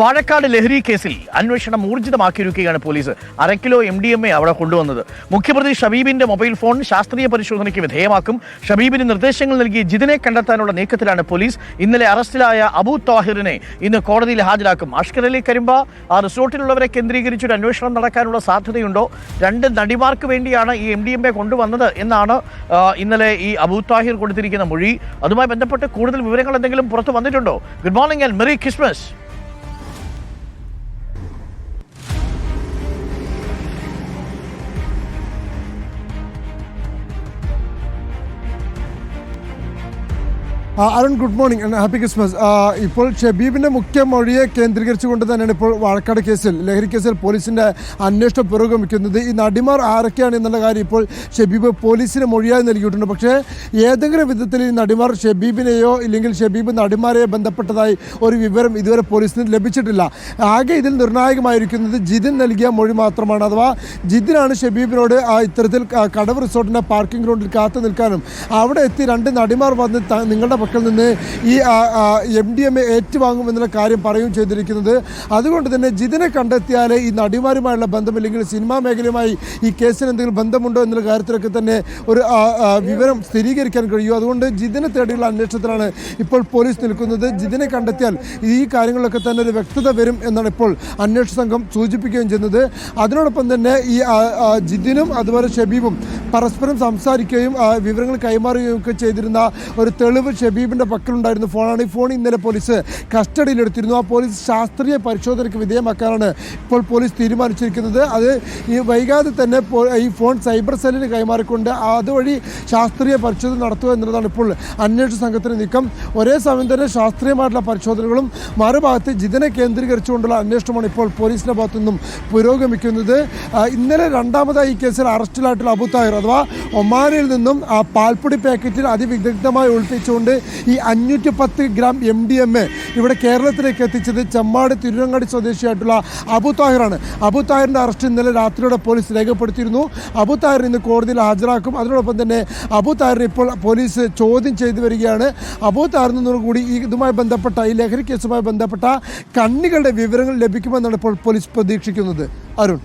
വാഴക്കാട് ലഹരി കേസിൽ അന്വേഷണം ഊർജിതമാക്കിയിരിക്കുകയാണ് പോലീസ്. 1/2 കിലോ MDMA അവിടെ കൊണ്ടുവന്നത്. മുഖ്യപ്രതി ഷബീബിന്റെ മൊബൈൽ ഫോൺ ശാസ്ത്രീയ പരിശോധനയ്ക്ക് വിധേയമാക്കും. ഷബീബിന് നിർദ്ദേശങ്ങൾ നൽകി ജിതിനെ കണ്ടെത്താനുള്ള നീക്കത്തിലാണ് പോലീസ്. ഇന്നലെ അറസ്റ്റിലായ അബു താഹിറിനെ ഇന്ന് കോടതിയിൽ ഹാജരാക്കും. അഷ്കർ അലി കരിമ്പ ആ റിസോർട്ടിലുള്ളവരെ കേന്ദ്രീകരിച്ചൊരു അന്വേഷണം നടക്കാനുള്ള സാധ്യതയുണ്ടോ? 2 നടിമാർക്ക് വേണ്ടിയാണ് ഈ MDMA കൊണ്ടുവന്നത് എന്നാണ് ഇന്നലെ ഈ അബു താഹിർ കൊടുത്തിരിക്കുന്ന മൊഴി. അതുമായി ബന്ധപ്പെട്ട് കൂടുതൽ വിവരങ്ങൾ എന്തെങ്കിലും പുറത്തു വന്നിട്ടുണ്ടോ? Good morning and merry Christmas. Arun, good morning and happy Christmas. ഇപ്പോൾ ഷബീബിന്റെ മുഖ്യ മൊഴിയെ കേന്ദ്രീകരിച്ചുകൊണ്ട് തന്നെയാണ് ഇപ്പോൾ വാഴക്കാട് കേസിൽ, ലഹരി കേസിൽ പോലീസിന്റെ അന്വേഷണം പുരോഗമിക്കുന്നത്. ഈ നടിമാർ ആരൊക്കെയാണ് എന്നുള്ള കാര്യം ഇപ്പോൾ ഷബീബ് പോലീസിന് മൊഴിയായി നൽകിയിട്ടുണ്ട്. പക്ഷേ ഏതെങ്കിലും വിധത്തിൽ ഈ നടിമാർ ഷബീബിനെയോ ഇല്ലെങ്കിൽ ഷബീബ് നടിമാരെയോ ബന്ധപ്പെട്ടതായി ഒരു വിവരം ഇതുവരെ പോലീസിന് ലഭിച്ചിട്ടില്ല. ആകെ ഇതിൽ നിർണായകമായിരിക്കുന്നത് ജിതിൻ നൽകിയ മൊഴി മാത്രമാണ്. അഥവാ ജിതിനാണ് ഷബീബിനോട് ഇത്തരത്തിൽ കടവ് റിസോർട്ടിന്റെ പാർക്കിംഗ് ഗ്രൗണ്ടിൽ കാത്തു നിൽക്കാനും അവിടെ എത്തി 2 നടിമാർ വന്ന് നിങ്ങളുടെ പക്കൽ നിന്ന് ഈ MDMA ഏറ്റുവാങ്ങുമെന്നുള്ള കാര്യം പറയുകയും ചെയ്തിരിക്കുന്നത്. അതുകൊണ്ട് തന്നെ ജിതിനെ കണ്ടെത്തിയാലേ ഈ നടിമാരുമായുള്ള ബന്ധം അല്ലെങ്കിൽ സിനിമാ മേഖലയുമായി ഈ കേസിന് എന്തെങ്കിലും ബന്ധമുണ്ടോ എന്നുള്ള കാര്യത്തിലൊക്കെ തന്നെ ഒരു വിവരം സ്ഥിരീകരിക്കാൻ കഴിയും. അതുകൊണ്ട് ജിതിനെ തേടിയുള്ള അന്വേഷണത്തിലാണ് ഇപ്പോൾ പോലീസ് നിൽക്കുന്നത്. ജിതിനെ കണ്ടെത്തിയാൽ ഈ കാര്യങ്ങളിലൊക്കെ തന്നെ ഒരു വ്യക്തത വരും എന്നാണ് ഇപ്പോൾ അന്വേഷണ സംഘം സൂചിപ്പിക്കുകയും ചെയ്യുന്നത്. അതിനോടൊപ്പം തന്നെ ഈ ജിതിനും അതുപോലെ ഷബീബും പരസ്പരം സംസാരിക്കുകയും വിവരങ്ങൾ കൈമാറുകയും ഒക്കെ ചെയ്തിരുന്ന ഒരു തെളിവ് ഷബീബിൻ്റെ പക്കലുണ്ടായിരുന്ന ഫോണാണ്. ഈ ഫോൺ ഇന്നലെ പോലീസ് കസ്റ്റഡിയിലെടുത്തിരുന്നു. ആ പോലീസ് ശാസ്ത്രീയ പരിശോധനയ്ക്ക് വിധേയമാക്കാനാണ് ഇപ്പോൾ പോലീസ് തീരുമാനിച്ചിരിക്കുന്നത്. അത് ഈ വൈകാതെ തന്നെ ഈ ഫോൺ സൈബർ സെല്ലിന് കൈമാറിക്കൊണ്ട് അതുവഴി ശാസ്ത്രീയ പരിശോധന നടത്തുക എന്നുള്ളതാണ് ഇപ്പോൾ അന്വേഷണ സംഘത്തിന് നീക്കം. ഒരേ സമയം തന്നെ ശാസ്ത്രീയമായിട്ടുള്ള പരിശോധനകളും മറുഭാഗത്ത് ജിതിനെ കേന്ദ്രീകരിച്ചുകൊണ്ടുള്ള അന്വേഷണമാണ് ഇപ്പോൾ പോലീസിൻ്റെ ഭാഗത്തു നിന്നും പുരോഗമിക്കുന്നത്. ഇന്നലെ രണ്ടാമതായി ഈ കേസിൽ അറസ്റ്റിലായിട്ടുള്ള അബു താഹിർ അഥവാ ഒമാനിൽ നിന്നും പാൽപ്പൊടി പാക്കറ്റിൽ അതിവിദഗ്ധമായി ഒളിപ്പിച്ചുകൊണ്ട് ഈ 510 ഗ്രാം MDMA ഇവിടെ കേരളത്തിലേക്ക് എത്തിച്ചത് ചെമ്മാട് തിരുവങ്ങാടി സ്വദേശിയായിട്ടുള്ള അബു താഹിറാണ്. അബു താഹിറിൻ്റെ അറസ്റ്റ് ഇന്നലെ രാത്രിയോടെ പോലീസ് രേഖപ്പെടുത്തിയിരുന്നു. അബു താഹിറിനെ ഇന്ന് കോടതിയിൽ ഹാജരാക്കും. അതിനോടൊപ്പം തന്നെ അബു താഹിറിനെ ഇപ്പോൾ പോലീസ് ചോദ്യം ചെയ്തു വരികയാണ്. അബു താഹിറിൽ നിന്നോടുകൂടി ഇതുമായി ബന്ധപ്പെട്ട ഈ ലഹരി കേസുമായി ബന്ധപ്പെട്ട കണ്ണികളുടെ വിവരങ്ങൾ ലഭിക്കുമെന്നാണ് ഇപ്പോൾ പോലീസ് പ്രതീക്ഷിക്കുന്നത്. അരുൺ.